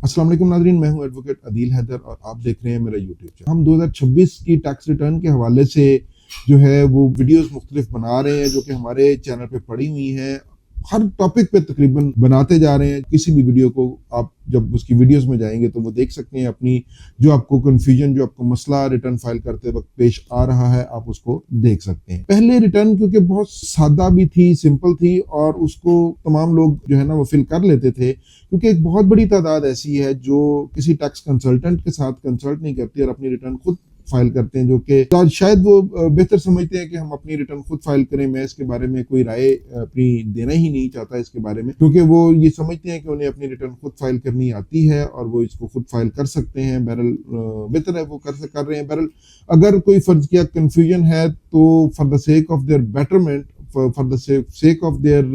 अस्सलाम वालेकुम नाज़रीन, मैं हूं एडवोकेट अदील हैदर और आप देख रहे हैं मेरा यूट्यूब चैनल। हम 2026 की टैक्स रिटर्न के हवाले से जो है वो वीडियोस मुख्तलिफ बना रहे हैं जो कि हमारे चैनल पे पड़ी हुई हैं। हर टॉपिक पे तकरीबन बनाते जा रहे हैं। किसी भी वीडियो को आप जब उसकी वीडियोस में जाएंगे तो वो देख सकते हैं अपनी जो आपको कन्फ्यूजन, जो आपको मसला रिटर्न फाइल करते वक्त पेश आ रहा है, आप उसको देख सकते हैं। पहले रिटर्न क्योंकि बहुत सादा भी थी, सिंपल थी और उसको तमाम लोग जो है ना वो फिल कर लेते थे, क्योंकि एक बहुत बड़ी तादाद ऐसी है जो किसी टैक्स कंसल्टेंट के साथ कंसल्ट नहीं करती और अपनी रिटर्न खुद फाइल करते हैं, जो कि शायद वो बेहतर समझते हैं कि हम अपनी रिटर्न खुद फाइल करें। मैं इसके बारे में कोई राय अपनी देना ही नहीं चाहता इसके बारे में, क्योंकि वो ये समझते हैं कि उन्हें अपनी रिटर्न खुद फाइल करनी आती है और वो इसको खुद फाइल कर सकते हैं। बहरल बेहतर है वो कर रहे हैं। बहरल अगर कोई फर्ज किया कन्फ्यूजन है तो for the sake of their betterment, for the sake of their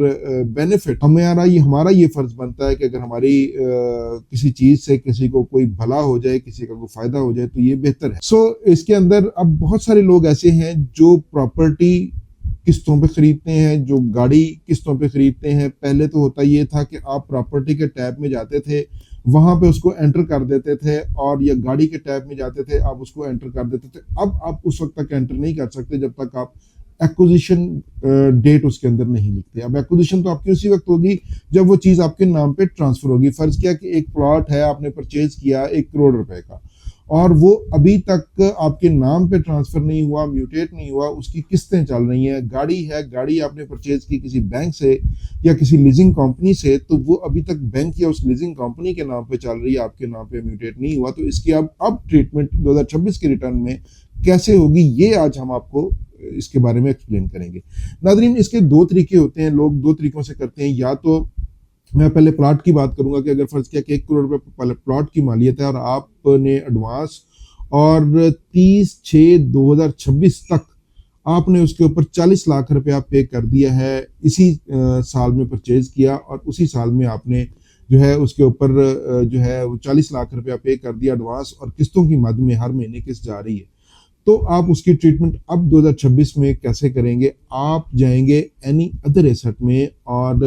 benefit, हमारा ये फर्ज बनता है कि अगर हमारी किसी चीज से किसी को कोई भला हो जाए, किसी का कोई फायदा हो जाए तो ये बेहतर है। इसके अंदर अब बहुत सारे लोग ऐसे हैं जो प्रॉपर्टी किस्तों पे खरीदते हैं, जो गाड़ी किस्तों पे खरीदते हैं। पहले तो होता ये था कि आप प्रॉपर्टी के टैब में जाते थे, वहां पे उसको एंटर कर देते थे, और या गाड़ी के टैब में जाते थे, आप उसको एंटर कर देते थे। अब आप उस वक्त तक एंटर नहीं कर सकते जब तक आप एक्विजिशन डेट उसके अंदर नहीं लिखते। अब एक्विजिशन तो आपकी उसी वक्त होगी जब वो चीज आपके नाम पे ट्रांसफर होगी। फर्ज किया कि एक प्लॉट है, आपने परचेज किया 1 करोड़ रुपए का, और वो अभी तक आपके नाम पे ट्रांसफर नहीं हुआ, म्यूटेट नहीं हुआ, उसकी किस्तें चल रही हैं। गाड़ी है, गाड़ी आपने परचेज की किसी बैंक से या किसी लीजिंग कंपनी से, तो वो अभी तक बैंक या उस लीजिंग कंपनी के नाम पे चल रही है, आपके नाम पे म्यूटेट नहीं हुआ। तो इसकी अब ट्रीटमेंट 2026 के रिटर्न में कैसे होगी, ये आज हम आपको इसके बारे में एक्सप्लेन करेंगे। नादरीन, इसके दो तरीके होते हैं, लोग दो तरीकों से करते हैं। या तो मैं पहले प्लॉट की बात करूंगा कि अगर फर्ज किया कि 1 करोड़ रुपए प्लॉट की मालियत है और आपने एडवांस और 30/6/2026 तक आपने उसके ऊपर 40 लाख रुपया पे कर दिया है, इसी साल में परचेज किया और उसी साल में आपने जो है उसके ऊपर जो है वो 40 लाख रुपया पे कर दिया एडवांस, और किस्तों की मद में हर महीने किस्त जा रही है, तो आप उसकी ट्रीटमेंट अब 2026 में कैसे करेंगे? आप जाएंगे एनी अदर एसेट में और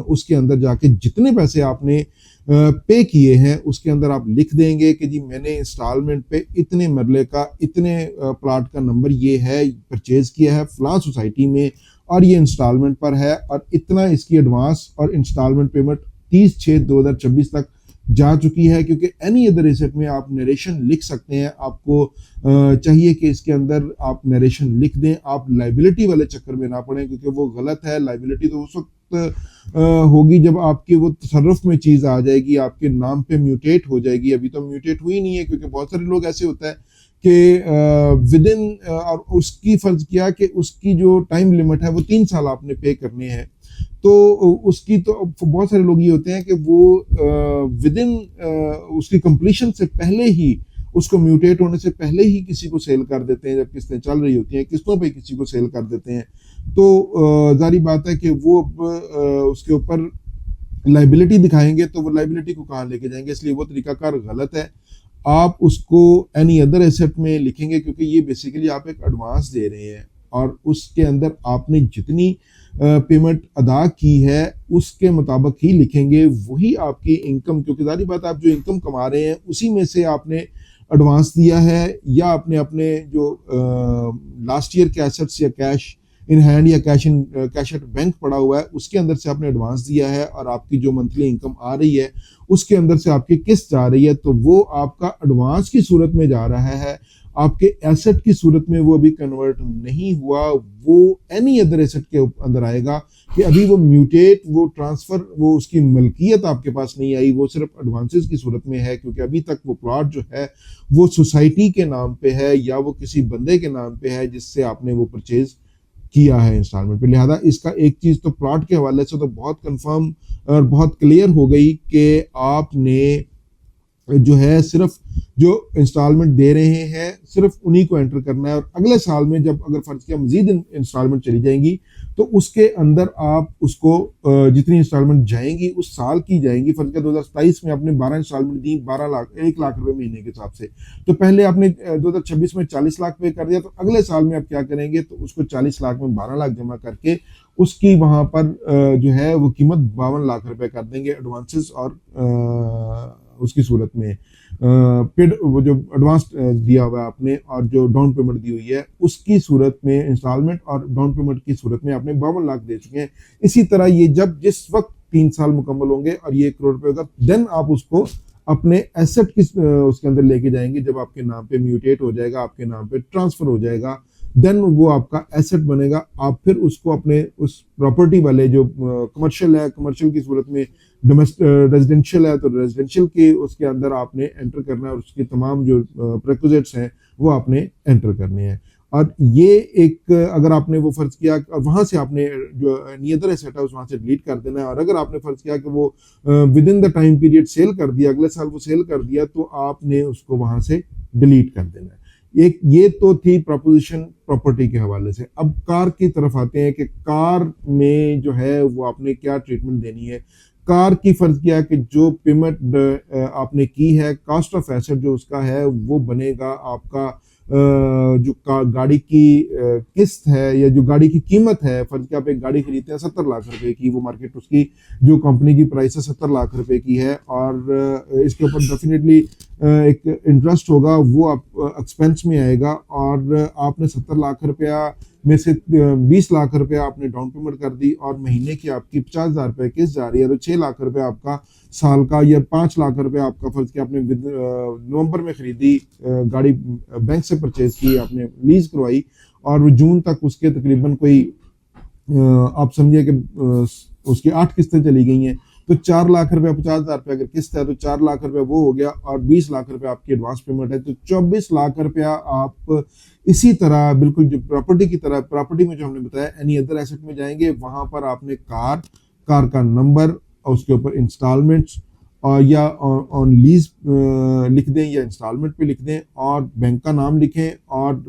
उसके अंदर जाके जितने पैसे आपने पे किए हैं उसके अंदर आप लिख देंगे कि जी मैंने इंस्टॉलमेंट पे इतने मरले का, इतने प्लाट का नंबर ये है, परचेज किया है फलां सोसाइटी में और ये इंस्टॉलमेंट पर है, और इतना इसकी एडवांस और इंस्टॉलमेंट पेमेंट 30/6/2026 तक जा चुकी है। क्योंकि एनी अदर एसेट में आप नरेशन लिख सकते हैं। आपको चाहिए कि इसके अंदर आप नरेशन लिख दें, आप लाइबिलिटी वाले चक्कर में ना पड़ें, क्योंकि वो गलत है। लाइबिलिटी तो उस वक्त होगी जब आपके वो तसर्रुफ में चीज आ जाएगी, आपके नाम पे म्यूटेट हो जाएगी। अभी तो म्यूटेट हुई नहीं है, क्योंकि बहुत सारे लोग ऐसे होता है कि विद इन और उसकी फर्ज किया कि उसकी जो टाइम लिमिट है वो 3 साल आपने पे करने हैं, तो उसकी तो बहुत सारे लोग ये होते हैं कि वो विद इन उसकी कंप्लीशन से पहले ही, उसको म्यूटेट होने से पहले ही किसी को सेल कर देते हैं। जब किस्तें चल रही होती हैं, किस्तों पे किसी को सेल कर देते हैं, तो जारी बात है कि वो उसके ऊपर लाइबिलिटी दिखाएंगे तो वो लाइबिलिटी को कहाँ लेके जाएंगे। इसलिए वो तरीकाकार गलत है। आप उसको एनी अदर एसेट में लिखेंगे, क्योंकि ये बेसिकली आप एक एडवांस दे रहे हैं और उसके अंदर आपने जितनी पेमेंट अदा की है उसके मुताबिक ही लिखेंगे, वही आपकी इनकम। क्योंकि जारी बात, आप जो इनकम कमा रहे हैं उसी में से आपने एडवांस दिया है, या आपने अपने जो लास्ट ईयर के एसेट्स या कैश इन हैंड या कैश एट बैंक पड़ा हुआ है उसके अंदर से आपने एडवांस दिया है, और आपकी जो मंथली इनकम आ रही है उसके अंदर से आपकी किस्त जा रही है, तो वो आपका एडवांस की सूरत में जा रहा है, आपके एसेट की सूरत में वो अभी कन्वर्ट नहीं हुआ। वो एनी अदर एसेट के अंदर आएगा कि अभी वो म्यूटेट, वो ट्रांसफर, वो उसकी मलकियत आपके पास नहीं आई, वो सिर्फ एडवांसेस की सूरत में है, क्योंकि अभी तक वो प्लॉट जो है वो सोसाइटी के नाम पे है या वो किसी बंदे के नाम पे है जिससे आपने वो परचेज किया है इंस्टॉलमेंट पे। लिहाजा इसका एक चीज तो प्लॉट के हवाले से तो बहुत कंफर्म और बहुत क्लियर हो गई कि आपने जो है सिर्फ जो इंस्टॉलमेंट दे रहे हैं सिर्फ उन्हीं को एंटर करना है, और अगले साल में जब अगर फर्ज किया मजीद इंस्टॉलमेंट चली जाएंगी तो उसके अंदर आप उसको जितनी इंस्टॉलमेंट जाएंगी उस साल की जाएंगी। फर्ज किया 2027 में आपने 12 इंस्टॉलमेंट दी, 1 लाख रुपए महीने के हिसाब से, तो पहले आपने 2026 में 40 लाख पे कर दिया, तो अगले साल में आप क्या करेंगे, तो उसको 40 लाख में 12 लाख जमा करके उसकी वहां पर जो है वो कीमत 52 लाख रुपए कर देंगे एडवांसेस और उसकी सूरत में पेड वो जो एडवांस दिया हुआ है आपने और जो डाउन पेमेंट दी हुई है उसकी सूरत में, इंस्टॉलमेंट और डाउन पेमेंट की सूरत में आपने 52 लाख दे चुके हैं। इसी तरह ये जब जिस वक्त 3 साल मुकम्मल होंगे और ये 1 करोड़ रुपए होगा, देन आप उसको अपने एसेट की उसके अंदर लेके जाएंगे। जब आपके नाम पे म्यूटेट हो जाएगा, आपके नाम पे ट्रांसफर हो जाएगा, देन वो आपका एसेट बनेगा। आप फिर उसको अपने उस प्रॉपर्टी वाले जो कमर्शियल है, कमर्शियल की सूरत में, डोमेस्टिक रेजिडेंशियल है तो रेजिडेंशियल के उसके अंदर आपने एंटर करना है और उसके तमाम जो प्रेक्विजिट्स हैं वो आपने एंटर करने हैं। और ये एक अगर आपने वो फर्ज किया और वहां से आपने जो एनी अदर एसेट है वहां से डिलीट कर देना है। और अगर आपने फर्ज किया कि वो within the time period sell कर दिया, अगले साल वो सेल कर दिया, तो आपने उसको वहां से डिलीट कर देना है। एक ये तो थी प्रपोजिशन प्रॉपर्टी के हवाले से। अब कार की तरफ आते हैं कि कार में जो है वो आपने क्या ट्रीटमेंट देनी है। कार की फर्ज किया कि जो पेमेंट आपने की है, कॉस्ट ऑफ एसेट जो उसका है वो बनेगा आपका जो गाड़ी की किस्त है या जो गाड़ी की कीमत है। फर्ज किया आप एक गाड़ी खरीदते हैं 70 लाख रुपए की, वो मार्केट उसकी जो कंपनी की प्राइस है 70 लाख रुपए की है और इसके ऊपर डेफिनेटली एक इंटरेस्ट होगा, वो आप एक्सपेंस में आएगा। और आपने 70 लाख रुपया में से 20 लाख रुपया आपने डाउन पेमेंट कर दी और महीने की आपकी 50,000 रुपये किस्त जा रही है, तो 6 लाख रुपया आपका साल का, या 5 लाख रुपया आपका फर्ज किया आपने नवंबर में खरीदी गाड़ी, बैंक से परचेज की, आपने लीज करवाई और जून तक उसके तकरीबन कोई आप समझिए कि उसकी 8 किस्तें चली गई हैं, तो 4 लाख रुपया, 50,000 रुपया अगर किस्त है तो 4 लाख रुपया वो हो गया और 20 लाख रुपया आपकी एडवांस पेमेंट है, तो 24 लाख रुपया आप इसी तरह बिल्कुल जो प्रॉपर्टी की तरह, प्रॉपर्टी में जो हमने बताया एनी अदर एसेट में जाएंगे, वहां पर आपने कार का नंबर और उसके ऊपर इंस्टॉलमेंट्स और या ऑन लीज लिख दें या इंस्टॉलमेंट पे लिख दें और बैंक का नाम लिखें और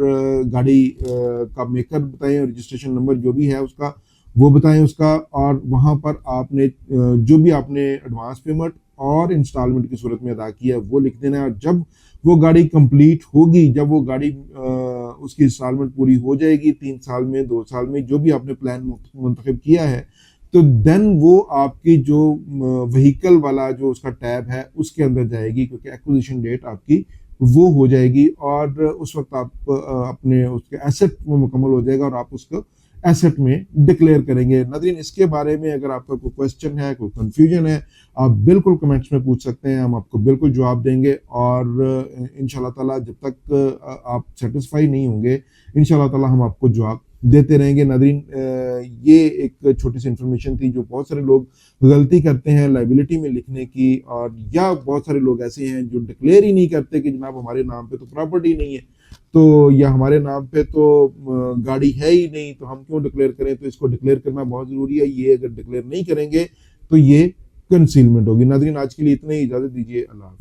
गाड़ी का मेकर बताएं और रजिस्ट्रेशन नंबर जो भी है उसका वो बताएं उसका। और वहां पर आपने जो भी आपने एडवांस पेमेंट और इंस्टॉलमेंट की सूरत में अदा किया है वो लिख देना है। और जब वो गाड़ी कंप्लीट होगी, जब वो गाड़ी उसकी इंस्टॉलमेंट पूरी हो जाएगी 3 साल में, 2 साल में, जो भी आपने प्लान मुंतखब किया है, तो देन वो आपकी जो व्हीकल वाला जो उसका टैब है उसके अंदर जाएगी, क्योंकि एक्विजिशन डेट आपकी वो हो जाएगी और उस वक्त आप अपने उसके एसेट में मुकम्मल हो जाएगा और आप उसको एसेट में डिक्लेयर करेंगे। नाज़रीन, इसके बारे में अगर आपका कोई क्वेश्चन है, कोई कंफ्यूजन है, आप बिल्कुल कमेंट्स में पूछ सकते हैं, हम आपको बिल्कुल जवाब देंगे। और इंशाल्लाह ताला जब तक आप सेटिस्फाई नहीं होंगे, इंशाल्लाह ताला हम आपको जवाब देते रहेंगे। नाज़रीन, ये एक छोटी सी इन्फॉर्मेशन थी जो बहुत सारे लोग गलती करते हैं लाइबिलिटी में लिखने की, और या बहुत सारे लोग ऐसे हैं जो डिक्लेयर ही नहीं करते कि जनाब हमारे नाम पे तो प्रॉपर्टी नहीं है, तो या हमारे नाम पे तो गाड़ी है ही नहीं, तो हम क्यों डिक्लेयर करें। तो इसको डिक्लेयर करना बहुत ज़रूरी है। ये अगर डिक्लेयर नहीं करेंगे तो ये कंसीलमेंट होगी। नाज़रीन, आज के लिए इतना ही, इजाज़त दीजिए। अल्लाह।